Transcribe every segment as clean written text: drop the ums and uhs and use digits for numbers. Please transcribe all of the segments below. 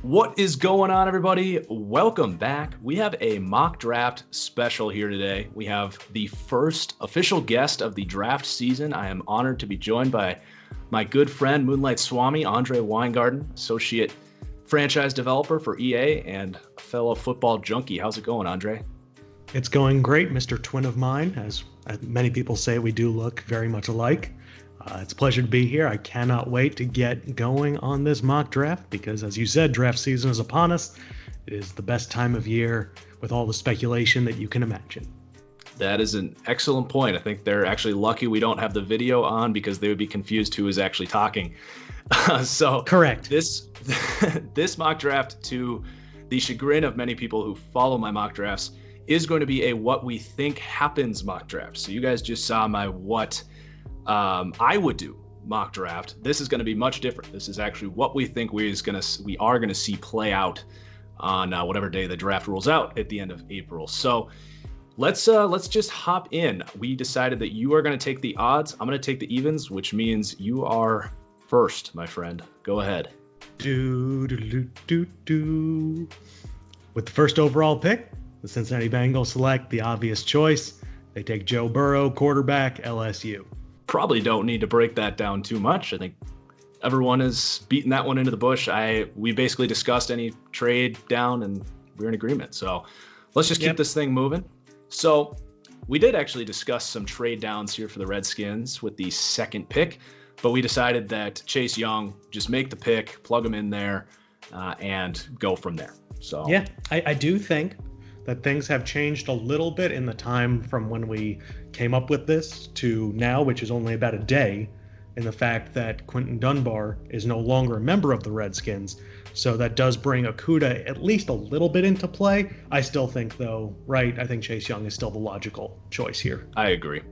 What is going on, everybody? Welcome back. We have a mock draft special here today. We have the first official guest of the draft season. I am honored to be joined by my good friend, MoonlightSwami, Andre Weingarten, associate franchise developer for EA and a fellow football junkie. How's it going, Andre? It's going great, Mr. Twin of mine. As many people say, we do look very much alike. It's a pleasure to be here. I cannot wait to get going on this mock draft because, as you said, draft season is upon us. It is the best time of year with all the speculation that you can imagine. That is an excellent point. I think they're actually lucky we don't have the video on because they would be confused who is actually talking. So correct. This mock draft, to the chagrin of many people who follow my mock drafts, is going to be a what we think happens mock draft. So you guys just saw my what I would do mock draft. This is going to be much different. This is actually what we think we are going to see play out on whatever day the draft rolls out at the end of April. So let's just hop in. We decided that you are going to take the odds. I'm going to take the evens, which means you are first, my friend. Go ahead. With the first overall pick, the Cincinnati Bengals select the obvious choice. They take Joe Burrow, quarterback, LSU. Probably don't need to break that down too much. I think everyone has beaten that one into the bush. We basically discussed any trade down and we're in agreement. So let's just keep this thing moving. So we did actually discuss some trade downs here for the Redskins with the second pick, but we decided that Chase Young, just make the pick, plug him in there, and go from there. So yeah, I do think that things have changed a little bit in the time from when we came up with this to now, which is only about a day, in the fact that Quinton Dunbar is no longer a member of the Redskins. So that does bring Okudah at least a little bit into play. I still think, though, I think Chase Young is still the logical choice here. I agree.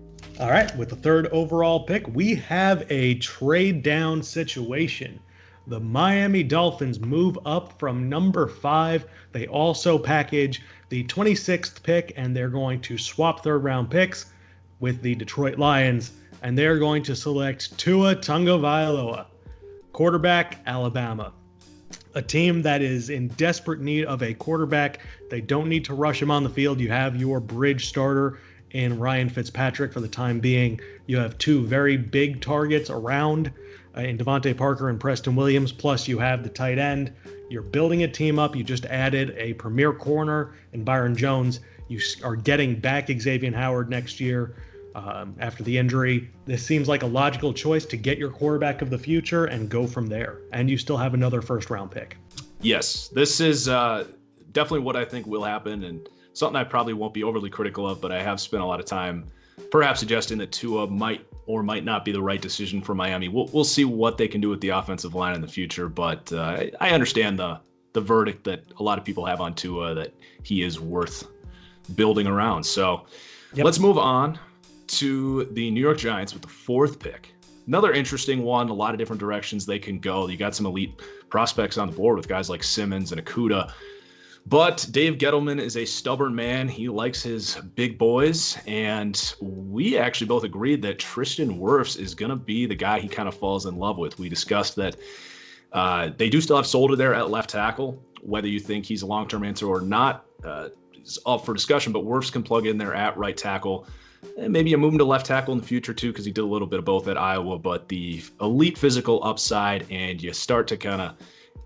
All right, with the third overall pick, we have a trade down situation. The Miami Dolphins move up from number 5. They also package the 26th pick, and they're going to swap third-round picks with the Detroit Lions, and they're going to select Tua Tagovailoa, quarterback, Alabama. A team that is in desperate need of a quarterback. They don't need to rush him on the field. You have your bridge starter in Ryan Fitzpatrick for the time being. You have two very big targets around in Devontae Parker and Preston Williams, plus you have the tight end. You're building a team up. You just added a premier corner in Byron Jones. You are getting back Xavier Howard next year after the injury. This seems like a logical choice to get your quarterback of the future and go from there. And you still have another first-round pick. Yes, this is definitely what I think will happen, and something I probably won't be overly critical of, but I have spent a lot of time perhaps suggesting that Tua might or might not be the right decision for Miami. We'll see what they can do with the offensive line in the future, but I understand the verdict that a lot of people have on Tua, that he is worth building around. So Let's move on to the New York Giants with the 4th pick. Another interesting one, a lot of different directions they can go. You got some elite prospects on the board with guys like Simmons and Okudah. But Dave Gettleman is a stubborn man. He likes his big boys, and we actually both agreed that Tristan Wirfs is going to be the guy he kind of falls in love with. We discussed that they do still have Solder there at left tackle. Whether you think he's a long-term answer or not is up for discussion, but Wirfs can plug in there at right tackle. And maybe you move him to left tackle in the future too, because he did a little bit of both at Iowa, but the elite physical upside, and you start to kind of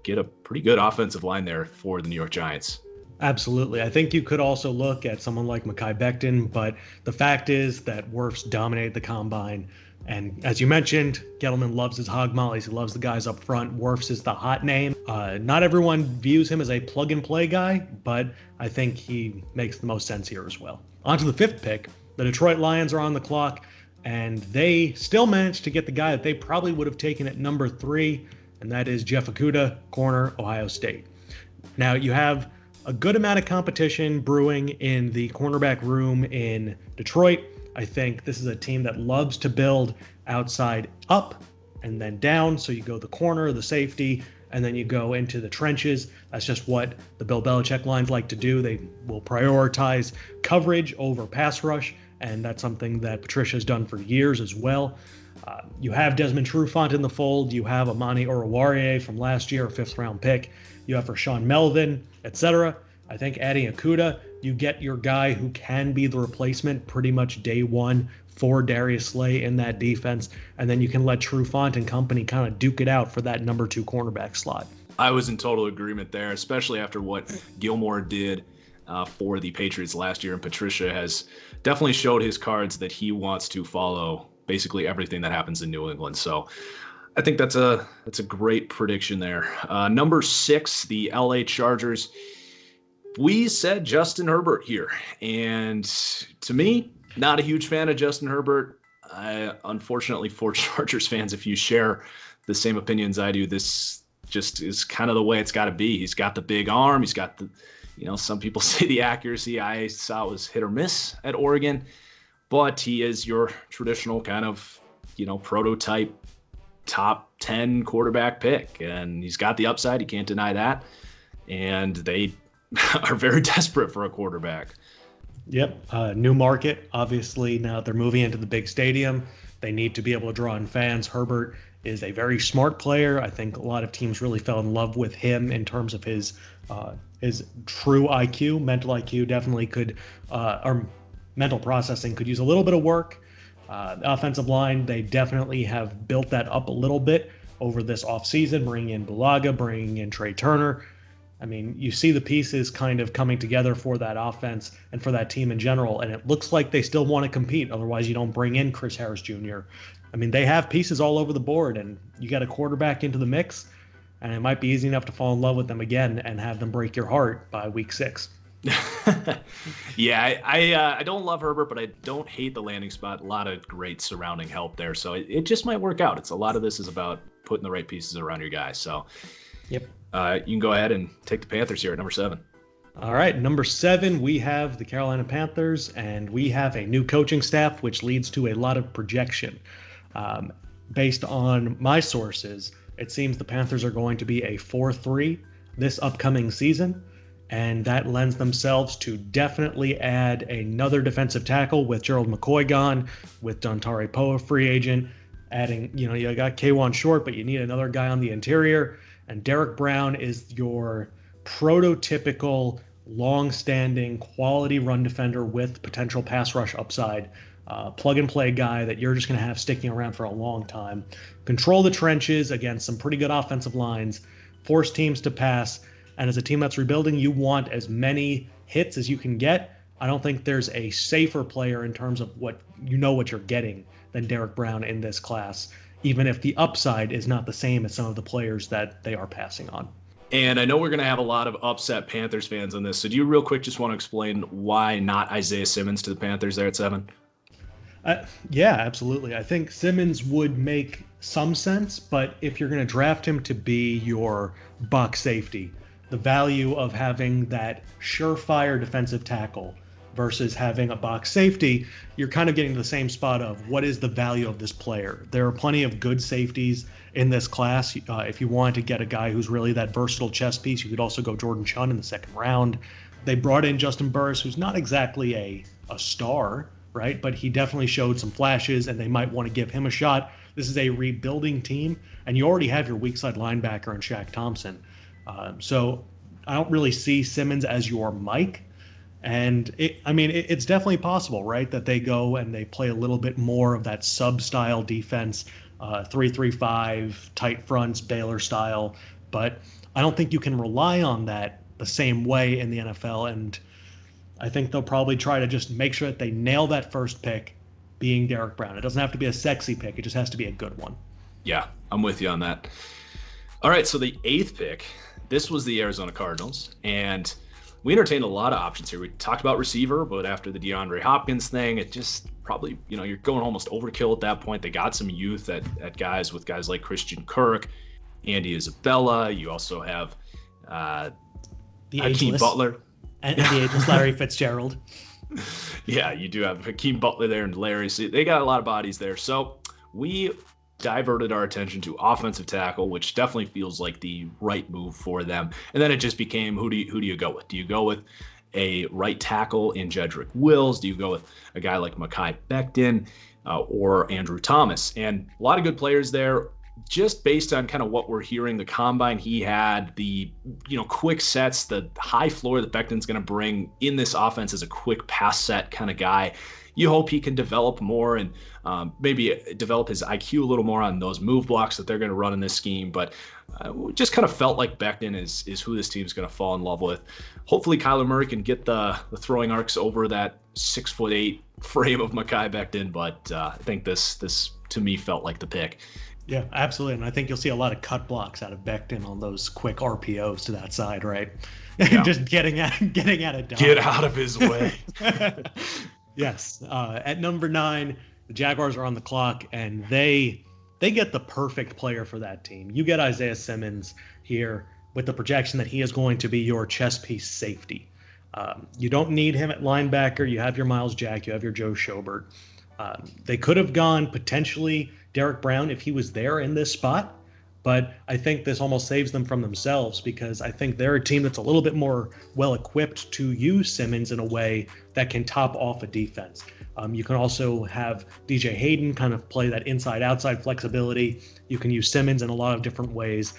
get a pretty good offensive line there for the New York Giants. Absolutely. I think you could also look at someone like Mekhi Becton, but the fact is that Wirfs dominated the combine. And as you mentioned, Gettleman loves his hog mollies. He loves the guys up front. Wirfs is the hot name. Not everyone views him as a plug-and-play guy, but I think he makes the most sense here as well. On to the 5th pick. The Detroit Lions are on the clock, and they still managed to get the guy that they probably would have taken at number 3, and that is Jeff Okudah, corner, Ohio State. Now, you have a good amount of competition brewing in the cornerback room in Detroit. I think this is a team that loves to build outside up and then down. So you go the corner, the safety, and then you go into the trenches. That's just what the Bill Belichick lines like to do. They will prioritize coverage over pass rush, and that's something that Patricia's done for years as well. You have Desmond Trufant in the fold. You have Amani Oruwariye from last year, a 5th-round pick. You have Rashawn Melvin, etc. I think adding Okudah, you get your guy who can be the replacement pretty much day one for Darius Slay in that defense, and then you can let Trufant and company kind of duke it out for that number 2 cornerback slot. I was in total agreement there, especially after what Gilmore did for the Patriots last year, and Patricia has definitely showed his cards that he wants to follow basically everything that happens in New England. So I think that's a great prediction there. Number 6, the LA Chargers. We said Justin Herbert here, and to me, not a huge fan of Justin Herbert. Unfortunately for Chargers fans, if you share the same opinions I do, this just is kind of the way it's got to be. He's got the big arm. He's got the, some people say the accuracy I saw was hit or miss at Oregon, but he is your traditional kind of, prototype top 10 quarterback pick, and he's got the upside. You can't deny that. And they are very desperate for a quarterback. Yep. New market, obviously. Now that they're moving into the big stadium, they need to be able to draw in fans. Herbert is a very smart player. I think a lot of teams really fell in love with him in terms of his true IQ. Mental IQ definitely could, or mental processing could use a little bit of work. The offensive line, they definitely have built that up a little bit over this offseason, bringing in Bulaga, bringing in Trey Turner. I mean, you see the pieces kind of coming together for that offense and for that team in general, and it looks like they still want to compete. Otherwise, you don't bring in Chris Harris Jr. I mean, they have pieces all over the board, and you got a quarterback into the mix, and it might be easy enough to fall in love with them again and have them break your heart by week 6. Yeah, I don't love Herbert, but I don't hate the landing spot. A lot of great surrounding help there, so it just might work out. It's a lot of this is about putting the right pieces around your guy. So, yep. You can go ahead and take the Panthers here at number 7. All right, number 7, we have the Carolina Panthers, and we have a new coaching staff, which leads to a lot of projection. Based on my sources, it seems the Panthers are going to be a 4-3 this upcoming season, and that lends themselves to definitely add another defensive tackle with Gerald McCoy gone, with Dontari Poe, free agent, adding, you got K'Wan Short, but you need another guy on the interior. And Derrick Brown is your prototypical, long-standing, quality run defender with potential pass rush upside. Plug-and-play guy that you're just going to have sticking around for a long time. Control the trenches against some pretty good offensive lines. Force teams to pass. And as a team that's rebuilding, you want as many hits as you can get. I don't think there's a safer player in terms of what you're getting than Derrick Brown in this class, even if the upside is not the same as some of the players that they are passing on. And I know we're going to have a lot of upset Panthers fans on this. So do you real quick just want to explain why not Isaiah Simmons to the Panthers there at 7? Yeah, absolutely. I think Simmons would make some sense, but if you're going to draft him to be your box safety, the value of having that surefire defensive tackle versus having a box safety, you're kind of getting to the same spot of what is the value of this player. There are plenty of good safeties in this class. If you want to get a guy who's really that versatile chess piece, you could also go Jordan Chun in the 2nd round. They brought in Justin Burris, who's not exactly a star, right? But he definitely showed some flashes, and they might want to give him a shot. This is a rebuilding team, and you already have your weak side linebacker in Shaq Thompson. So I don't really see Simmons as your Mike. And it's definitely possible, right, that they go and they play a little bit more of that sub-style defense, 3-3-5, tight fronts, Baylor style. But I don't think you can rely on that the same way in the NFL. And I think they'll probably try to just make sure that they nail that first pick, being Derrick Brown. It doesn't have to be a sexy pick. It just has to be a good one. Yeah, I'm with you on that. All right, so the 8th pick, this was the Arizona Cardinals. And we entertained a lot of options here. We talked about receiver, but after the DeAndre Hopkins thing, it just probably, you're going almost overkill at that point. They got some youth at guys with guys like Christian Kirk, Andy Isabella. You also have the Hakeem Butler. And the ageless Larry Fitzgerald. Yeah, you do have Hakeem Butler there and Larry. So they got a lot of bodies there. So we diverted our attention to offensive tackle, which definitely feels like the right move for them. And then it just became, who do you go with? Do you go with a right tackle in Jedrick Wills? Do you go with a guy like Mekhi Becton or Andrew Thomas? And a lot of good players there. Just based on kind of what we're hearing, the combine he had, the quick sets, the high floor that Becton's going to bring in this offense as a quick pass set kind of guy. You hope he can develop more and maybe develop his IQ a little more on those move blocks that they're going to run in this scheme. But just kind of felt like Becton is who this team's going to fall in love with. Hopefully Kyler Murray can get the throwing arcs over that 6'8" frame of Mekhi Becton. But I think this to me felt like the pick. Yeah, absolutely. And I think you'll see a lot of cut blocks out of Becton on those quick RPOs to that side, right? Yeah. Just getting at it down. Get out of his way. Yes. At number 9, the Jaguars are on the clock, and they get the perfect player for that team. You get Isaiah Simmons here with the projection that he is going to be your chess piece safety. You don't need him at linebacker. You have your Miles Jack. You have your Joe Schobert. They could have gone potentially Derrick Brown if he was there in this spot, but I think this almost saves them from themselves because I think they're a team that's a little bit more well-equipped to use Simmons in a way that can top off a defense. You can also have DJ Hayden kind of play that inside-outside flexibility. You can use Simmons in a lot of different ways.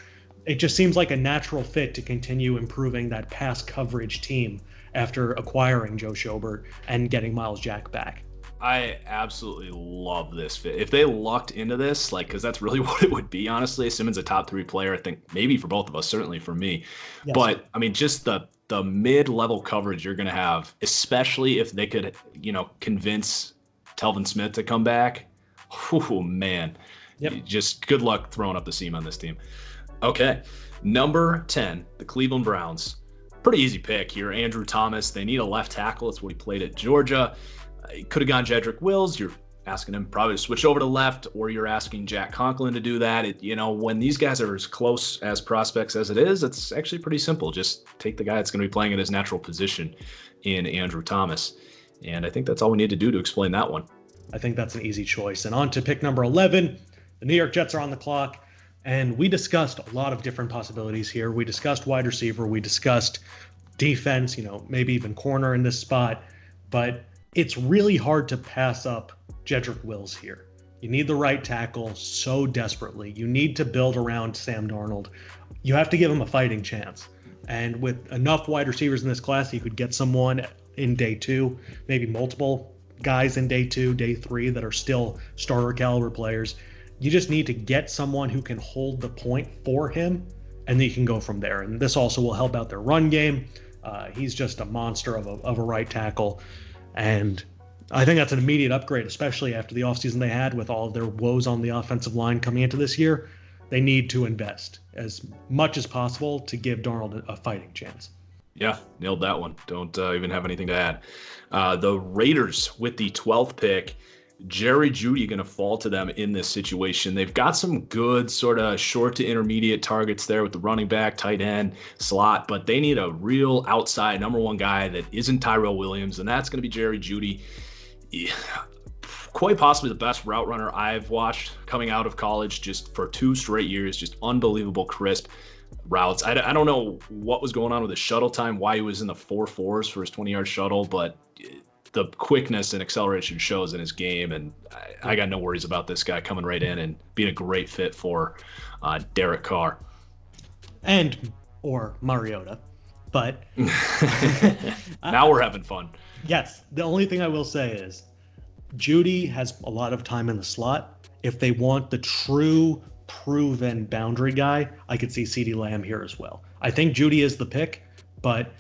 It just seems like a natural fit to continue improving that pass coverage team after acquiring Joe Schobert and getting Miles Jack back. I absolutely love this fit. If they lucked into this, because that's really what it would be, honestly. Simmons a top 3 player, I think, maybe for both of us, certainly for me. Yes. But, I mean, just the mid-level coverage you're going to have, especially if they could, convince Telvin Smith to come back. Oh, man. Yep. Just good luck throwing up the seam on this team. Okay, number 10, the Cleveland Browns. Pretty easy pick here. Andrew Thomas. They need a left tackle. That's what he played at Georgia. Could have gone Jedrick Wills. You're asking him probably to switch over to left, or you're asking Jack Conklin to do that. When these guys are as close as prospects as it is, it's actually pretty simple. Just take the guy that's going to be playing in his natural position in Andrew Thomas. And I think that's all we need to do to explain that one. I think that's an easy choice. And on to pick number 11, the New York Jets are on the clock. And we discussed a lot of different possibilities here. We discussed wide receiver. We discussed defense, maybe even corner in this spot. But it's really hard to pass up Jedrick Wills here. You need the right tackle so desperately. You need to build around Sam Darnold. You have to give him a fighting chance. And with enough wide receivers in this class, you could get someone in day 2, maybe multiple guys in day 2, day 3 that are still starter caliber players. You just need to get someone who can hold the point for him, and then you can go from there. And this also will help out their run game. He's just a monster of a right tackle. And I think that's an immediate upgrade, especially after the offseason they had with all of their woes on the offensive line coming into this year. They need to invest as much as possible to give Darnold a fighting chance. Yeah, nailed that one. Don't even have anything to add. The Raiders with the 12th pick. Jerry Jeudy going to fall to them in this situation. They've got some good sort of short to intermediate targets there with the running back, tight end, slot, but they need a real outside number 1 guy that isn't Tyrell Williams, and that's going to be Jerry Jeudy. Quite possibly the best route runner I've watched coming out of college, just for 2 straight years, just unbelievable crisp routes. I don't know what was going on with his shuttle time, why he was in the 4.4s for his 20-yard shuttle, but the quickness and acceleration shows in his game, and I got no worries about this guy coming right in and being a great fit for Derek Carr. Or Mariota. But now we're having fun. Yes. The only thing I will say is Jeudy has a lot of time in the slot. If they want the true proven boundary guy, I could see CeeDee Lamb here as well. I think Jeudy is the pick, but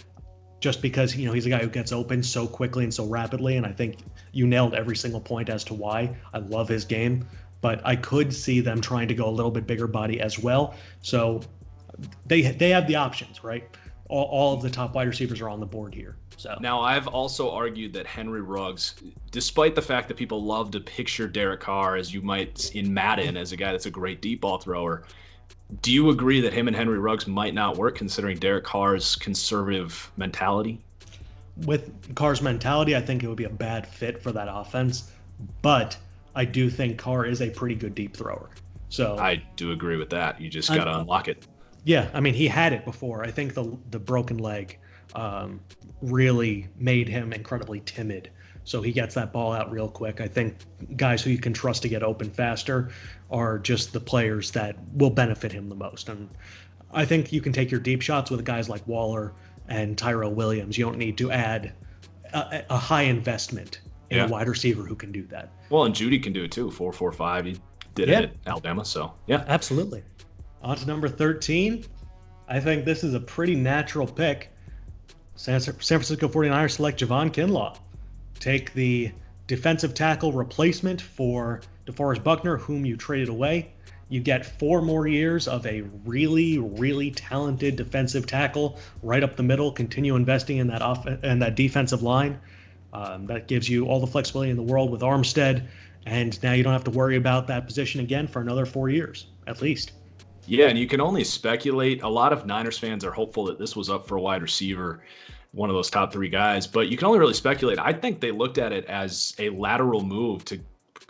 just because, he's a guy who gets open so quickly and so rapidly, and I think you nailed every single point as to why. I love his game, but I could see them trying to go a little bit bigger body as well. So they have the options, right? All of the top wide receivers are on the board here. So now I've also argued that Henry Ruggs, despite the fact that people love to picture Derek Carr as you might in Madden as a guy that's a great deep ball thrower, do you agree that him and Henry Ruggs might not work considering Derek Carr's conservative mentality? With Carr's mentality, I think it would be a bad fit for that offense, but I do think Carr is a pretty good deep thrower. So I do agree with that. You just got to unlock it. Yeah, I mean, he had it before. I think the broken leg really made him incredibly timid. So he gets that ball out real quick. I think guys who you can trust to get open faster are just the players that will benefit him the most. And I think you can take your deep shots with guys like Waller and Tyrell Williams. You don't need to add a high investment in a wide receiver who can do that. Well, and Jeudy can do it too. 4.45. He did it at Alabama. So yeah, absolutely. On to number 13. I think this is a pretty natural pick. San Francisco 49ers select Javon Kinlaw. Take the defensive tackle replacement for DeForest Buckner, whom you traded away. You get 4 more years of a really, really talented defensive tackle right up the middle. Continue investing in that defensive line. That gives you all the flexibility in the world with Armstead, and now you don't have to worry about that position again for another 4 years, at least. Yeah, and you can only speculate. A lot of Niners fans are hopeful that this was up for a wide receiver, one of those top 3 guys, but you can only really speculate. I think they looked at it as a lateral move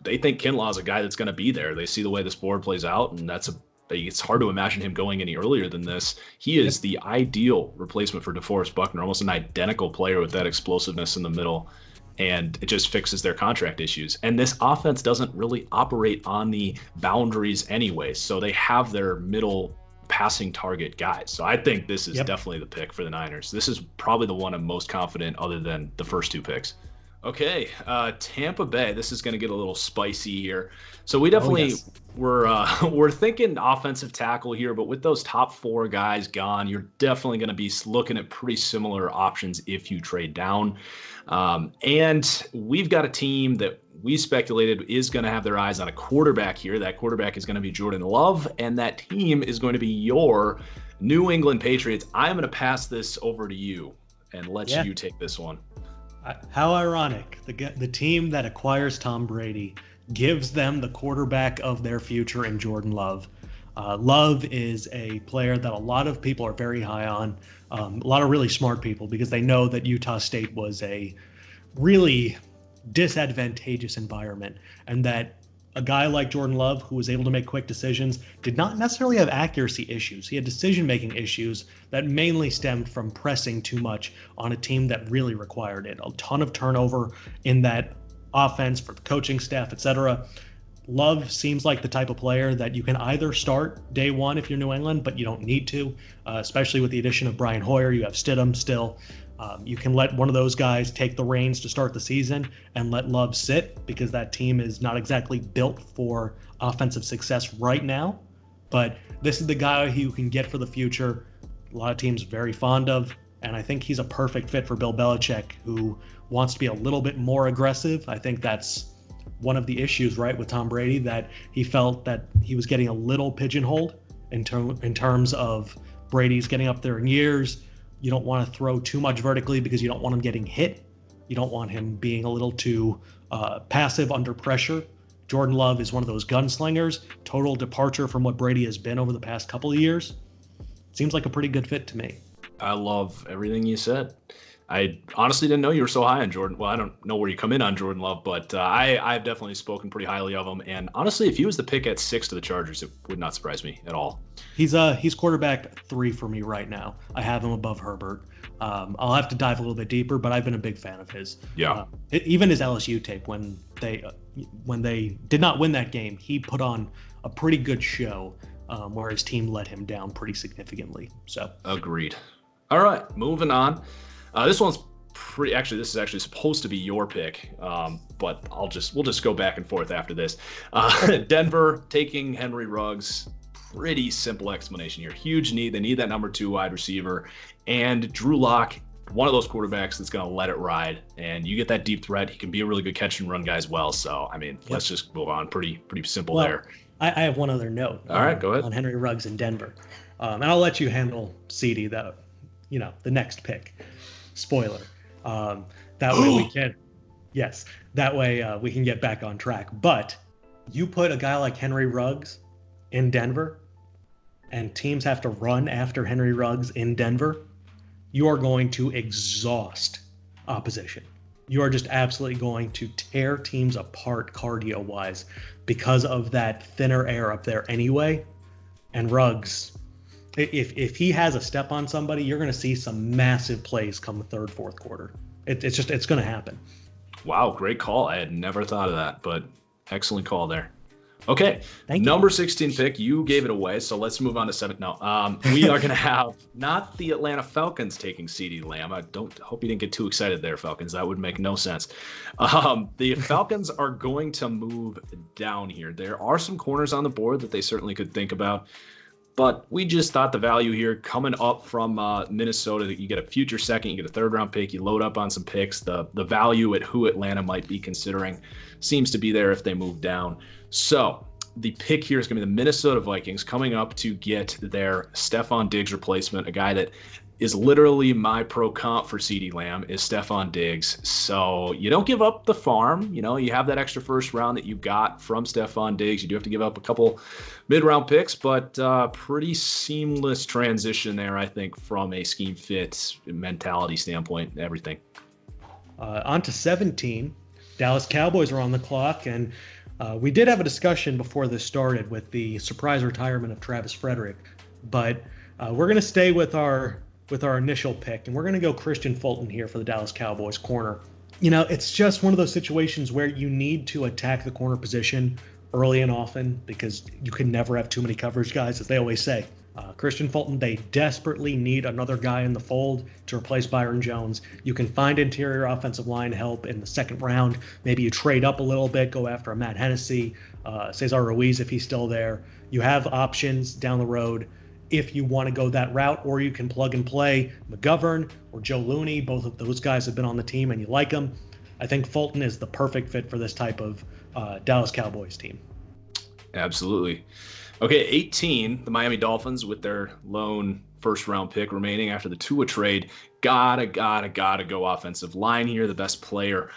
they think Kinlaw is a guy that's going to be there. They see the way this board plays out, and it's hard to imagine him going any earlier than this. He is the ideal replacement for DeForest Buckner, almost an identical player with that explosiveness in the middle, and it just fixes their contract issues. And this offense doesn't really operate on the boundaries anyway, so they have their middle passing target guys. So I think this is definitely the pick for the Niners. This is probably the one I'm most confident other than the first 2 picks. Okay, Tampa Bay. This is going to get a little spicy here. So we definitely we're thinking offensive tackle here, but with those top 4 guys gone, you're definitely going to be looking at pretty similar options if you trade down. And we've got a team that we speculated is going to have their eyes on a quarterback here. That quarterback is going to be Jordan Love, and that team is going to be your New England Patriots. I'm going to pass this over to you and let you take this one. How ironic. The team that acquires Tom Brady gives them the quarterback of their future in Jordan Love. Love is a player that a lot of people are very high on, a lot of really smart people, because they know that Utah State was a really disadvantageous environment, and that a guy like Jordan Love, who was able to make quick decisions, did not necessarily have accuracy issues. He had decision-making issues that mainly stemmed from pressing too much on a team that really required it. A ton of turnover in that offense for the coaching staff, etc. Love seems like the type of player that you can either start day one if you're New England, but you don't need to, especially with the addition of Brian Hoyer. You have Stidham still. You can let one of those guys take the reins to start the season and let Love sit, because that team is not exactly built for offensive success right now. But this is the guy who you can get for the future. A lot of teams very fond of, and I think he's a perfect fit for Bill Belichick, who wants to be a little bit more aggressive. I think that's one of the issues, right, with Tom Brady, that he felt that he was getting a little pigeonholed in terms of Brady's getting up there in years. You don't want to throw too much vertically because you don't want him getting hit. You don't want him being a little too passive under pressure. Jordan Love is one of those gunslingers, total departure from what Brady has been over the past couple of years. Seems like a pretty good fit to me. I love everything you said. I honestly didn't know you were so high on Jordan. Well, I don't know where you come in on Jordan Love, but I've definitely spoken pretty highly of him. And honestly, if he was the pick at 6 to the Chargers, it would not surprise me at all. He's quarterback 3 for me right now. I have him above Herbert. I'll have to dive a little bit deeper, but I've been a big fan of his. Yeah. Even his LSU tape, when they did not win that game, he put on a pretty good show where his team let him down pretty significantly. So agreed. All right, moving on. This one's pretty. Actually, this is actually supposed to be your pick, but we'll just go back and forth after this. Denver taking Henry Ruggs. Pretty simple explanation here. Huge need. They need that number 2 wide receiver, and Drew Lock, one of those quarterbacks that's going to let it ride. And you get that deep threat. He can be a really good catch and run guy as well. So I mean, let's just move on. Pretty simple there. I have one other note. All right, go ahead. On Henry Ruggs in Denver, and I'll let you handle CeeDee, the next pick. Spoiler. That way we can, that way we can get back on track. But you put a guy like Henry Ruggs in Denver, and teams have to run after Henry Ruggs in Denver, you are going to exhaust opposition. You are just absolutely going to tear teams apart cardio-wise because of that thinner air up there anyway. And Ruggs, If he has a step on somebody, you're going to see some massive plays come the third, fourth quarter. It's going to happen. Wow, great call. I had never thought of that, but excellent call there. Okay, Thank you. number 16 pick. You gave it away, so let's move on to 7. No, we are going to have not the Atlanta Falcons taking CeeDee Lamb. I hope you didn't get too excited there, Falcons. That would make no sense. The Falcons are going to move down here. There are some corners on the board that they certainly could think about. But we just thought the value here coming up from Minnesota, that you get a future second, you get a third-round pick, you load up on some picks. The value at who Atlanta might be considering seems to be there if they move down. So the pick here is going to be the Minnesota Vikings coming up to get their Stefon Diggs replacement, a guy that is literally my pro comp for CeeDee Lamb is Stefon Diggs. So you don't give up the farm. You know, you have that extra first round that you got from Stefon Diggs. You do have to give up a couple mid-round picks, but pretty seamless transition there, I think, from a scheme fit mentality standpoint, everything. On to 17. Dallas Cowboys are on the clock, and we did have a discussion before this started with the surprise retirement of Travis Frederick, but we're going to stay with our initial pick, and we're going to go Kristian Fulton here for the Dallas Cowboys corner. You know, it's just one of those situations where you need to attack the corner position early and often because you can never have too many coverage guys, as they always say. Kristian Fulton, they desperately need another guy in the fold to replace Byron Jones. You can find interior offensive line help in the second round. Maybe you trade up a little bit, go after a Matt Hennessy, Cesar Ruiz if he's still there. You have options down the road if you want to go that route, or you can plug and play McGovern or Joe Looney. Both of those guys have been on the team and you like them. I think Fulton is the perfect fit for this type of Dallas Cowboys team. Absolutely. Okay, 18, the Miami Dolphins with their lone first-round pick remaining after the Tua trade. Gotta go offensive line here. The best player.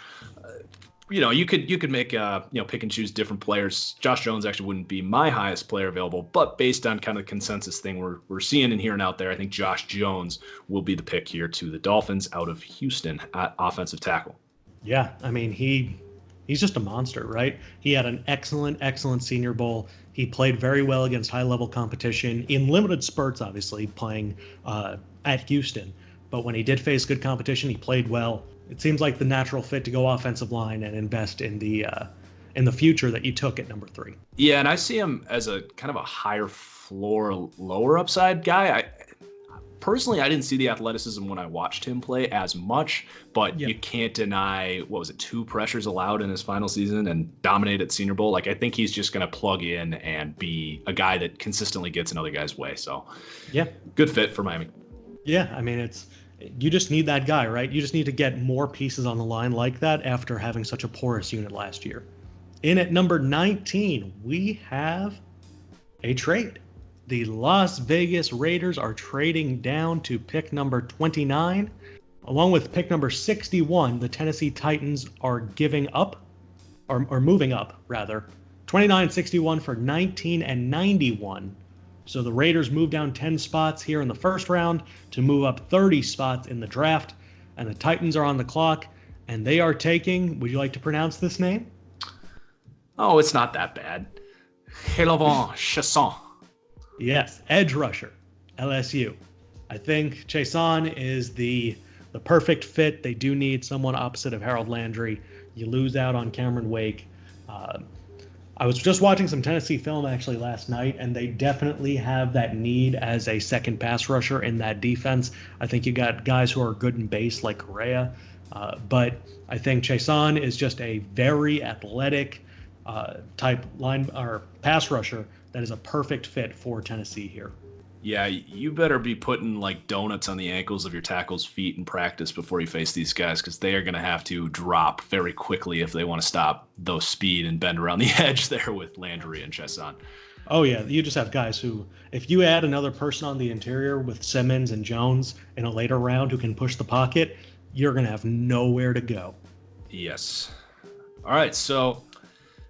You could make pick and choose different players. Josh Jones actually wouldn't be my highest player available, but based on kind of the consensus thing we're seeing and hearing out there, I think Josh Jones will be the pick here to the Dolphins out of Houston at offensive tackle. Yeah, I mean he's just a monster, right? He had an excellent Senior Bowl. He played very well against high-level competition in limited spurts, obviously playing at Houston. But when he did face good competition, he played well. It seems like the natural fit to go offensive line and invest in the future that you took at number 3. Yeah, and I see him as a kind of a higher floor, lower upside guy. Personally, I didn't see the athleticism when I watched him play as much, but You can't deny, 2 pressures allowed in his final season and dominate at Senior Bowl. Like, I think he's just going to plug in and be a guy that consistently gets in other guys' way. So, yeah, good fit for Miami. Yeah, I mean, you just need that guy, right? You just need to get more pieces on the line like that after having such a porous unit last year. In at number 19, we have a trade. The Las Vegas Raiders are trading down to pick number 29. Along with pick number 61, the Tennessee Titans are giving up, or moving up, rather. 29-61 for 19 and 91. So the Raiders move down 10 spots here in the first round to move up 30 spots in the draft. And the Titans are on the clock, and they are taking, would you like to pronounce this name? Oh, it's not that bad. Chaisson. Yes, edge rusher, LSU. I think Chaisson is the perfect fit. They do need someone opposite of Harold Landry. You lose out on Cameron Wake. I was just watching some Tennessee film actually last night, and they definitely have that need as a second pass rusher in that defense. I think you got guys who are good in base like Correa, but I think Chaisson is just a very athletic type line or pass rusher that is a perfect fit for Tennessee here. Yeah, you better be putting like donuts on the ankles of your tackles' feet in practice before you face these guys, because they are going to have to drop very quickly if they want to stop those speed and bend around the edge there with Landry and Chaisson. Oh, yeah. You just have guys who, if you add another person on the interior with Simmons and Jones in a later round who can push the pocket, you're going to have nowhere to go. Yes. All right, so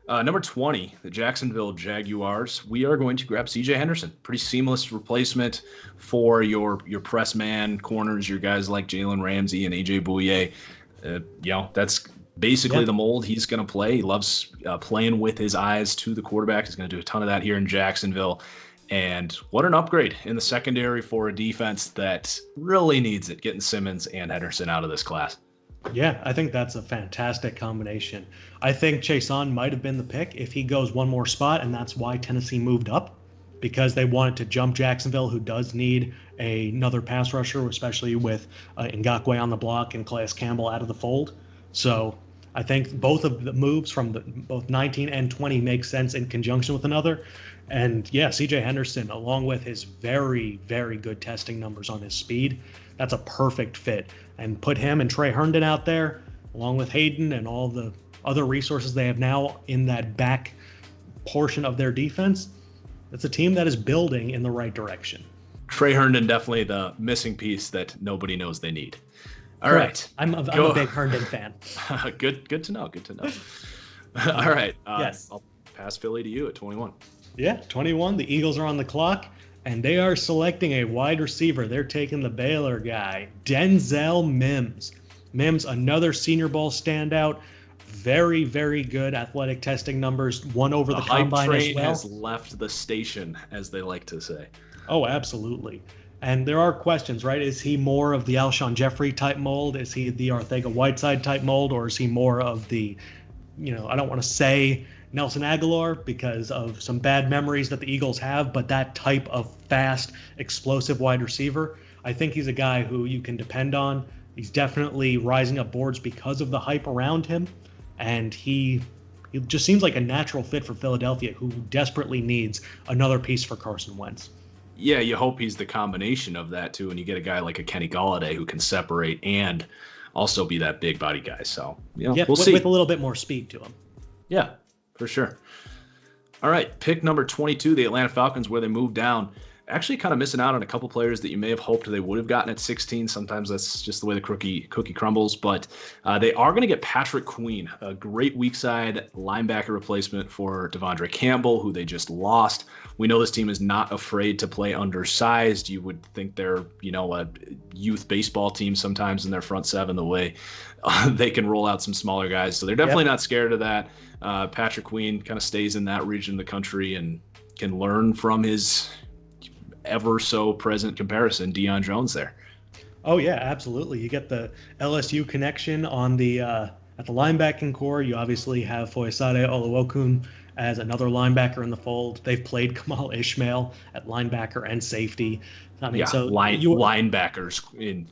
number 20, the Jacksonville Jaguars. We are going to grab C.J. Henderson. Pretty seamless replacement for your press man corners, your guys like Jalen Ramsey and A.J. Bouye. That's basically the mold he's going to play. He loves playing with his eyes to the quarterback. He's going to do a ton of that here in Jacksonville. And what an upgrade in the secondary for a defense that really needs it, getting Simmons and Henderson out of this class. Yeah, I think that's a fantastic combination. I think Chaisson might have been the pick if he goes one more spot, and that's why Tennessee moved up, because they wanted to jump Jacksonville, who does need another pass rusher, especially with Ngakoue on the block and Calais Campbell out of the fold. So I think both of the moves from both 19 and 20 make sense in conjunction with another. And yeah, CJ Henderson, along with his very, very good testing numbers on his speed, that's a perfect fit. And put him and Trey Herndon out there, along with Hayden and all the other resources they have now in that back portion of their defense. It's a team that is building in the right direction. Trey Herndon, definitely the missing piece that nobody knows they need. All Correct. right. I'm a big Herndon fan. Good to know. All right. Yes. I'll pass Philly to you at 21. Yeah, 21. The Eagles are on the clock, and they are selecting a wide receiver. They're taking the Baylor guy, Denzel Mims. Mims, another Senior Bowl standout. Very, very good athletic testing numbers. Won over the combine hype as train well. has left the station, as they like to say. Oh, absolutely. And there are questions, right? Is he more of the Alshon Jeffrey type mold? Is he the Arcega-Whiteside type mold? Or is he more of the, I don't want to say Nelson Aguilar because of some bad memories that the Eagles have, but that type of fast, explosive wide receiver, I think he's a guy who you can depend on. He's definitely rising up boards because of the hype around him. And he just seems like a natural fit for Philadelphia, who desperately needs another piece for Carson Wentz. Yeah, you hope he's the combination of that too, and you get a guy like a Kenny Golladay who can separate and also be that big body guy. So we'll see. With a little bit more speed to him. Yeah, for sure. All right, pick number 22, the Atlanta Falcons, where they moved down. Actually kind of missing out on a couple players that you may have hoped they would have gotten at 16. Sometimes that's just the way the cookie crumbles. But they are going to get Patrick Queen, a great weak side linebacker replacement for Devondre Campbell, who they just lost. We know this team is not afraid to play undersized. You would think they're, a youth baseball team sometimes in their front seven, the way they can roll out some smaller guys. So they're definitely not scared of that. Patrick Queen kind of stays in that region of the country and can learn from his ever so present comparison, Deion Jones there. Oh yeah, absolutely. You get the LSU connection on the at the linebacking core. You obviously have Foyesade Oluokun as another linebacker in the fold. They've played Kamal Ishmael at linebacker and safety. I mean, linebackers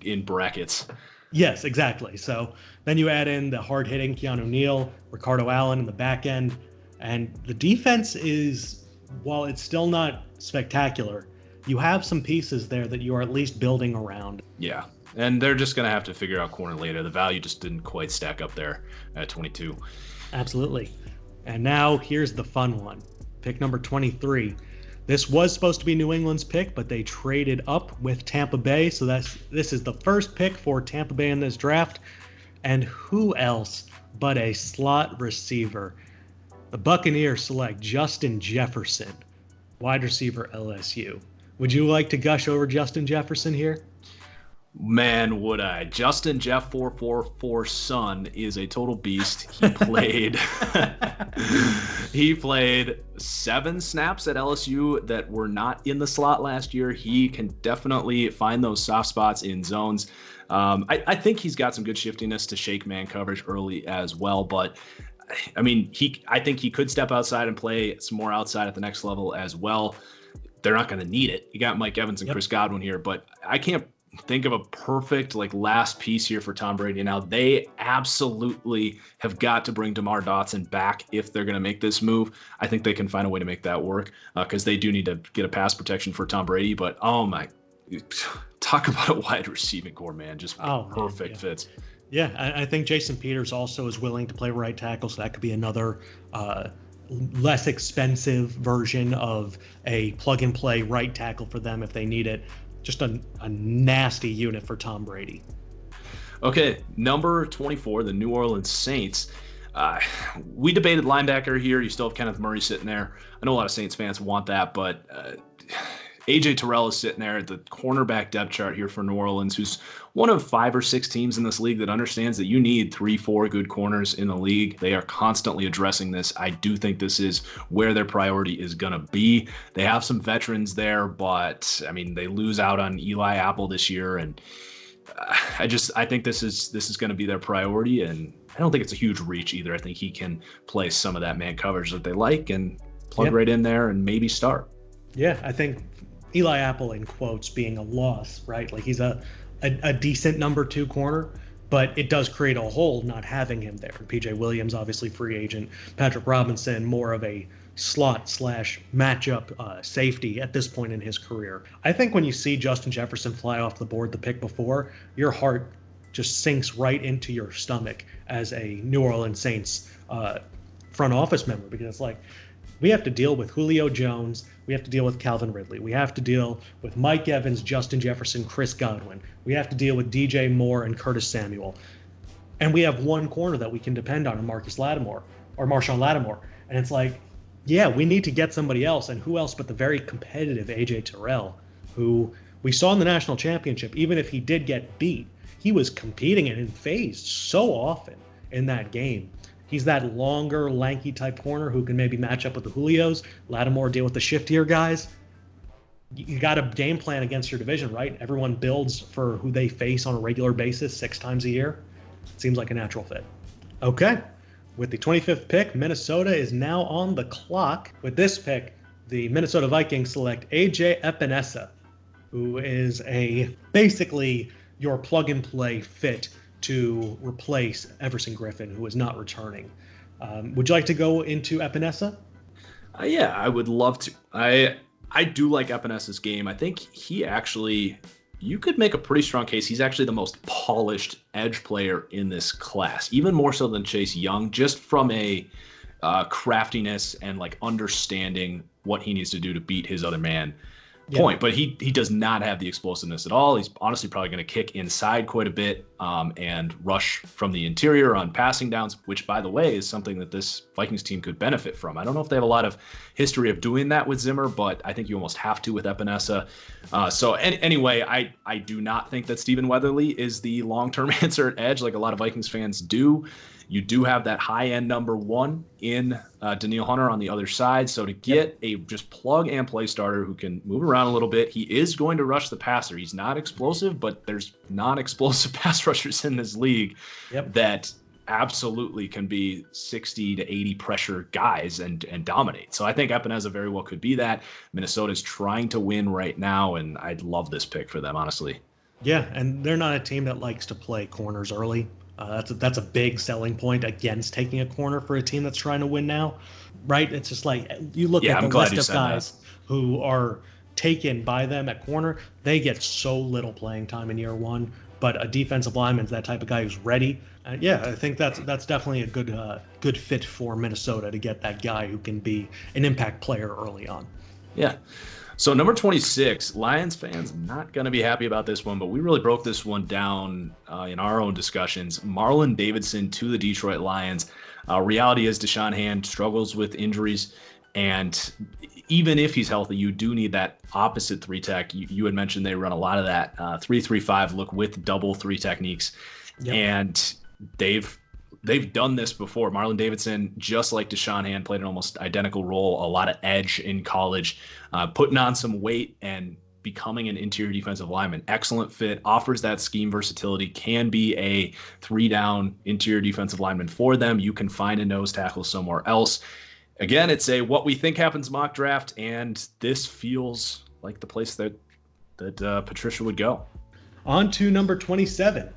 in brackets. Yes, exactly. So then you add in the hard-hitting Keanu Neal, Ricardo Allen in the back end, and the defense is, while it's still not spectacular, you have some pieces there that you are at least building around. Yeah, and they're just going to have to figure out corner later. The value just didn't quite stack up there at 22. Absolutely. And now here's the fun one. Pick number 23. This was supposed to be New England's pick, but they traded up with Tampa Bay. So this is the first pick for Tampa Bay in this draft. And who else but a slot receiver? The Buccaneers select Justin Jefferson, wide receiver LSU. Would you like to gush over Justin Jefferson here? Man, would I. Justin Jeff 444 son is a total beast. He played 7 snaps at LSU that were not in the slot last year. He can definitely find those soft spots in zones. I think he's got some good shiftiness to shake man coverage early as well, but I mean, I think he could step outside and play some more outside at the next level as well. They're not going to need it. You got Mike Evans and Chris Godwin here, but I can't think of a perfect last piece here for Tom Brady. Now they absolutely have got to bring DeMar Dotson back if they're going to make this move. I think they can find a way to make that work because they do need to get a pass protection for Tom Brady. But talk about a wide receiving core, man, just perfect fits. Yeah, I think Jason Peters also is willing to play right tackle, so that could be another less expensive version of a plug-and-play right tackle for them if they need it. Just a nasty unit for Tom Brady. Okay, number 24, the New Orleans Saints. We debated linebacker here. You still have Kenneth Murray sitting there. I know a lot of Saints fans want that, but AJ Terrell is sitting there at the cornerback depth chart here for New Orleans, who's one of 5 or 6 teams in this league that understands that you need 3-4 good corners in the league. They are constantly addressing this. I do think this is where their priority is going to be. They have some veterans there, but I mean, they lose out on Eli Apple this year, and I think this is going to be their priority, and I don't think it's a huge reach either. I think he can play some of that man coverage that they like and plug right in there and maybe start. Yeah, I think Eli Apple, in quotes, being a loss, right? Like, he's a decent number 2 corner, but it does create a hole not having him there. PJ Williams, obviously free agent. Patrick Robinson, more of a slot/matchup safety at this point in his career. I think when you see Justin Jefferson fly off the board the pick before, your heart just sinks right into your stomach as a New Orleans Saints front office member, because it's like, we have to deal with Julio Jones, we have to deal with Calvin Ridley, we have to deal with Mike Evans, Justin Jefferson, Chris Godwin, we have to deal with DJ Moore and Curtis Samuel, and we have one corner that we can depend on, Marshawn Lattimore, and it's like, yeah, we need to get somebody else, and who else but the very competitive AJ Terrell, who we saw in the national championship. Even if he did get beat, he was competing and phased so often in that game. He's that longer, lanky type corner who can maybe match up with the Julios. Lattimore deal with the shiftier guys. You got a game plan against your division, right? Everyone builds for who they face on a regular basis 6 times a year. Seems like a natural fit. Okay. With the 25th pick, Minnesota is now on the clock. With this pick, the Minnesota Vikings select AJ Epenesa, who is basically your plug-and-play fit to replace Everson Griffin, who is not returning. Would you like to go into Epenesa? Yeah, I would love to. I do like Epenesa's game. I think he actually, you could make a pretty strong case. He's actually the most polished edge player in this class, even more so than Chase Young, just from a craftiness and like understanding what he needs to do to beat his other man point. But he does not have the explosiveness at all. He's honestly probably going to kick inside quite a bit and rush from the interior on passing downs, which, by the way, is something that this Vikings team could benefit from. I don't know if they have a lot of history of doing that with Zimmer, but I think you almost have to with Epenesa. Anyway, I do not think that Stephen Weatherly is the long-term answer at edge like a lot of Vikings fans do. You do have that high-end number 1 in Daniil Hunter on the other side. So to get a just plug-and-play starter who can move around a little bit, he is going to rush the passer. He's not explosive, but there's non-explosive pass rushers in this league that absolutely can be 60 to 80 pressure guys and dominate. So I think Epenesa very well could be that. Minnesota's trying to win right now, and I'd love this pick for them, honestly. Yeah, and they're not a team that likes to play corners early. That's a big selling point against taking a corner for a team that's trying to win now, right? It's just like, you look at the list of guys who are taken by them at corner, they get so little playing time in year 1, but a defensive lineman's that type of guy who's ready. I think that's definitely a good fit for Minnesota to get that guy who can be an impact player early on. Yeah. So number 26, Lions fans not going to be happy about this one, but we really broke this one down in our own discussions. Marlon Davidson to the Detroit Lions. Reality is Deshaun Hand struggles with injuries, and even if he's healthy, you do need that opposite 3-tech. You had mentioned they run a lot of that 3-3-5 look with double 3 techniques, and they've done this before. Marlon Davidson, just like Deshaun Hand, played an almost identical role, a lot of edge in college, putting on some weight and becoming an interior defensive lineman. Excellent fit, offers that scheme versatility, can be a 3-down interior defensive lineman for them. You can find a nose tackle somewhere else. Again, it's a what we think happens mock draft, and this feels like the place that Patricia would go. On to number 27.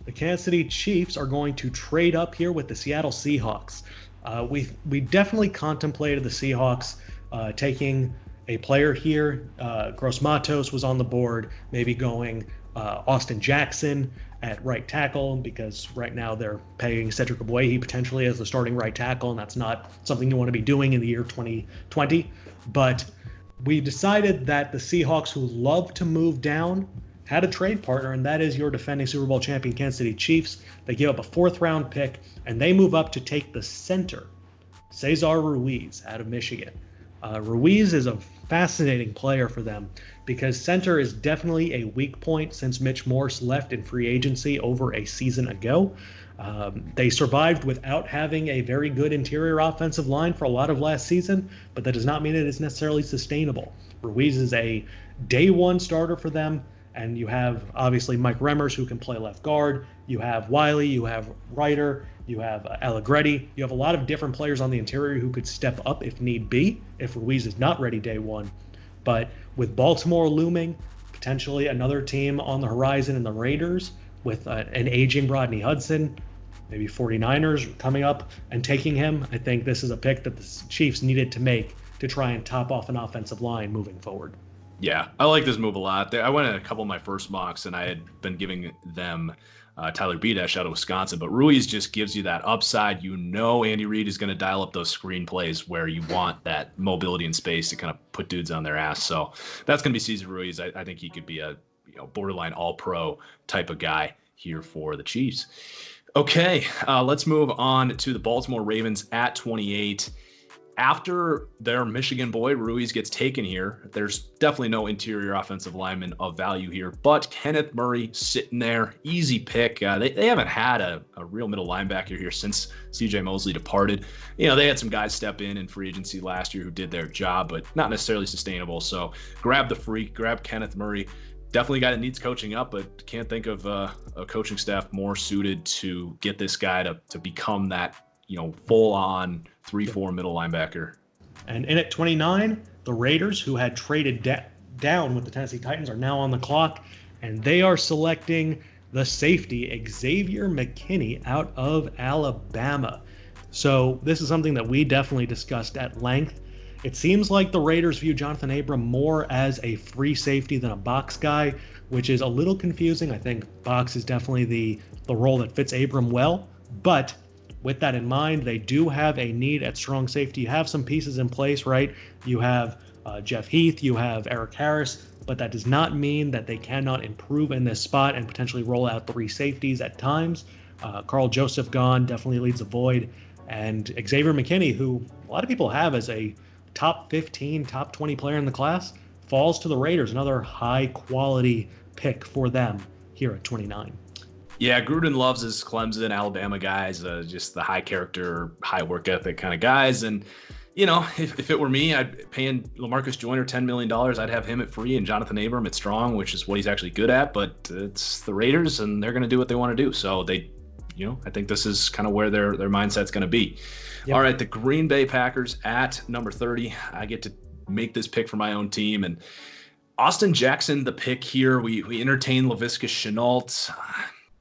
The Kansas City Chiefs are going to trade up here with the Seattle Seahawks. We definitely contemplated the Seahawks taking a player here. Gross Matos was on the board, maybe going Austin Jackson at right tackle, because right now they're paying Cedric Ogbuehi potentially as the starting right tackle, and that's not something you want to be doing in the year 2020. But we decided that the Seahawks, who love to move down, had a trade partner, and that is your defending Super Bowl champion Kansas City Chiefs. They give up a 4th-round pick, and they move up to take the center, Cesar Ruiz, out of Michigan. Ruiz is a fascinating player for them because center is definitely a weak point since Mitch Morse left in free agency over a season ago. They survived without having a very good interior offensive line for a lot of last season, but that does not mean it is necessarily sustainable. Ruiz is a day one starter for them, and you have obviously Mike Remmers who can play left guard. You have Wiley, you have Ryder, you have Allegretti. You have a lot of different players on the interior who could step up if need be, if Ruiz is not ready day one. But with Baltimore looming, potentially another team on the horizon in the Raiders, with an aging Rodney Hudson, maybe 49ers coming up and taking him, I think this is a pick that the Chiefs needed to make to try and top off an offensive line moving forward. Yeah, I like this move a lot. I went in a couple of my first mocks, and I had been giving them Tyler Biadasz out of Wisconsin, but Ruiz just gives you that upside. You know Andy Reid is going to dial up those screen plays where you want that mobility and space to kind of put dudes on their ass. So that's going to be Cesar Ruiz. I think he could be a borderline all-pro type of guy here for the Chiefs. Okay, let's move on to the Baltimore Ravens at 28. After their Michigan boy, Ruiz, gets taken here, there's definitely no interior offensive lineman of value here, but Kenneth Murray sitting there, easy pick. They haven't had a real middle linebacker here since C.J. Mosley departed. They had some guys step in free agency last year who did their job, but not necessarily sustainable. So grab the freak, grab Kenneth Murray. Definitely a guy that needs coaching up, but can't think of a coaching staff more suited to get this guy to become that full-on 3-4 middle linebacker. And in at 29, the Raiders, who had traded down with the Tennessee Titans, are now on the clock, and they are selecting the safety Xavier McKinney out of Alabama. So this is something that we definitely discussed at length. It seems like the Raiders view Jonathan Abram more as a free safety than a box guy, which is a little confusing. I think box is definitely the role that fits Abram well, but with that in mind, they do have a need at strong safety. You have some pieces in place, right? You have Jeff Heath, you have Eric Harris, but that does not mean that they cannot improve in this spot and potentially roll out 3 safeties at times. Carl Joseph gone definitely leads a void. And Xavier McKinney, who a lot of people have as a top 15, top 20 player in the class, falls to the Raiders, another high quality pick for them here at 29. Yeah, Gruden loves his Clemson, Alabama guys, just the high character, high work ethic kind of guys. And, if it were me, I'd paying LaMarcus Joyner $10 million. I'd have him at free and Jonathan Abram at strong, which is what he's actually good at. But it's the Raiders, and they're going to do what they want to do. So they, I think this is kind of where their mindset's going to be. Yep. All right, the Green Bay Packers at number 30. I get to make this pick for my own team. And Austin Jackson, the pick here. We entertain Laviska Shenault.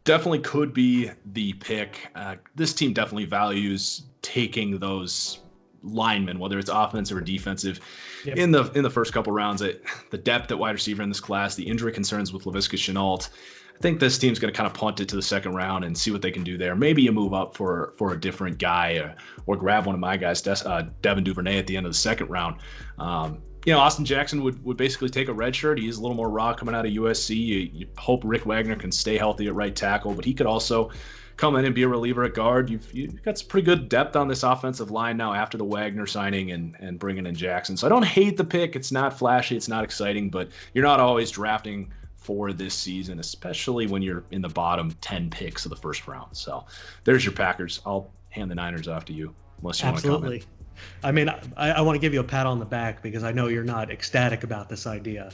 Definitely could be the pick. This team definitely values taking those linemen, whether it's offensive or defensive, yep, in the first couple rounds. The depth at wide receiver in this class, the injury concerns with Laviska Shenault. I think this team's going to kind of punt it to the second round and see what they can do there. Maybe you move up for a different guy or grab one of my guys, Devin Duvernay, at the end of the second round. Austin Jackson would basically take a red shirt. He's a little more raw coming out of USC. You hope Rick Wagner can stay healthy at right tackle, but he could also come in and be a reliever at guard. You've got some pretty good depth on this offensive line now after the Wagner signing and bringing in Jackson. So I don't hate the pick. It's not flashy. It's not exciting, but you're not always drafting for this season, especially when you're in the bottom 10 picks of the first round. So there's your Packers. I'll hand the Niners off to you, unless you want to comment. I mean, I want to give you a pat on the back because I know you're not ecstatic about this idea.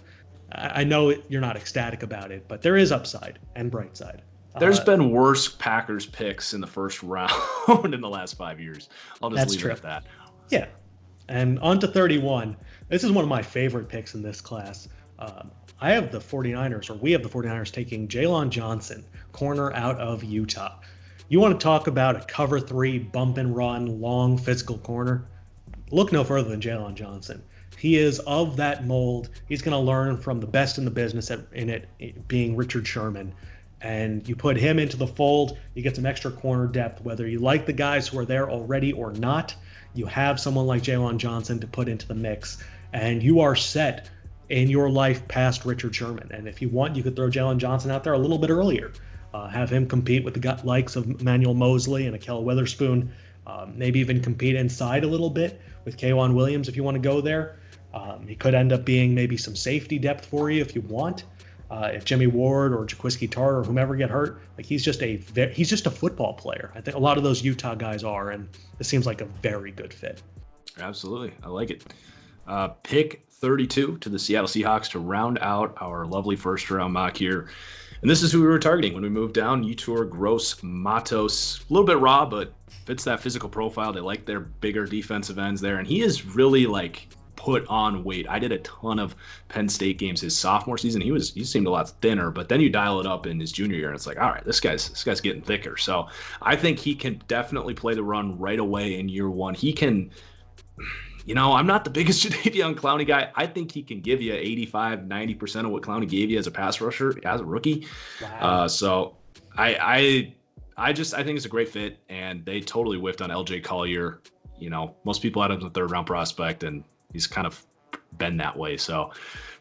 I know you're not ecstatic about it, but there is upside and bright side. There's been worse Packers picks in the first round in the last 5 years. I'll just leave it at that. Yeah. And on to 31. This is one of my favorite picks in this class. We have the 49ers taking Jalen Johnson, corner out of Utah. You want to talk about a cover 3, bump and run, long physical corner? Look no further than Jalen Johnson. He is of that mold. He's going to learn from the best in the business in it being Richard Sherman. And you put him into the fold, you get some extra corner depth. Whether you like the guys who are there already or not, you have someone like Jalen Johnson to put into the mix. And you are set in your life past Richard Sherman. And if you want, you could throw Jalen Johnson out there a little bit earlier. Have him compete with the likes of Emmanuel Mosley and Ahkello Witherspoon, maybe even compete inside a little bit with K'Wan Williams if you want to go there. He could end up being maybe some safety depth for you if you want. If Jimmy Ward or Jaquiski Tartt or whomever get hurt, like he's just a football player. I think a lot of those Utah guys are, and it seems like a very good fit. Absolutely. I like it. Pick 32 to the Seattle Seahawks to round out our lovely first round mock here. And this is who we were targeting when we moved down. Yetur Gross-Matos, a little bit raw, but fits that physical profile. They like their bigger defensive ends there. And he is really like put on weight. I did a ton of Penn State games his sophomore season. He seemed a lot thinner, but then you dial it up in his junior year and it's like, all right, this guy's getting thicker. So I think he can definitely play the run right away in year one. He can, I'm not the biggest Jadeveon Clowney guy. I think he can give you 85, 90% of what Clowney gave you as a pass rusher as a rookie. Wow. So I think it's a great fit, and they totally whiffed on LJ Collier. Most people had him as a third round prospect, and he's kind of been that way. So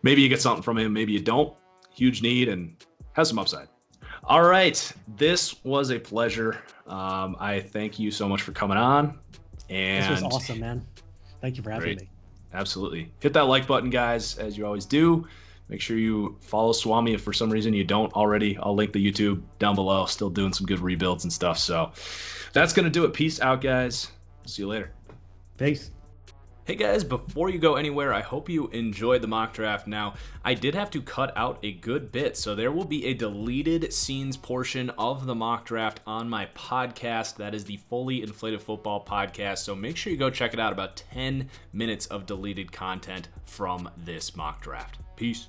maybe you get something from him, maybe you don't. Huge need and has some upside. All right. This was a pleasure. I thank you so much for coming on. And this was awesome, man. Thank you for having me. Absolutely. Hit that like button, guys, as you always do. Make sure you follow Swami if for some reason you don't already. I'll link the YouTube down below. Still doing some good rebuilds and stuff. So that's going to do it. Peace out, guys. See you later. Peace. Hey guys, before you go anywhere, I hope you enjoyed the mock draft. Now, I did have to cut out a good bit, so there will be a deleted scenes portion of the mock draft on my podcast. That is the Fully Inflated Football Podcast, so make sure you go check it out. About 10 minutes of deleted content from this mock draft. Peace.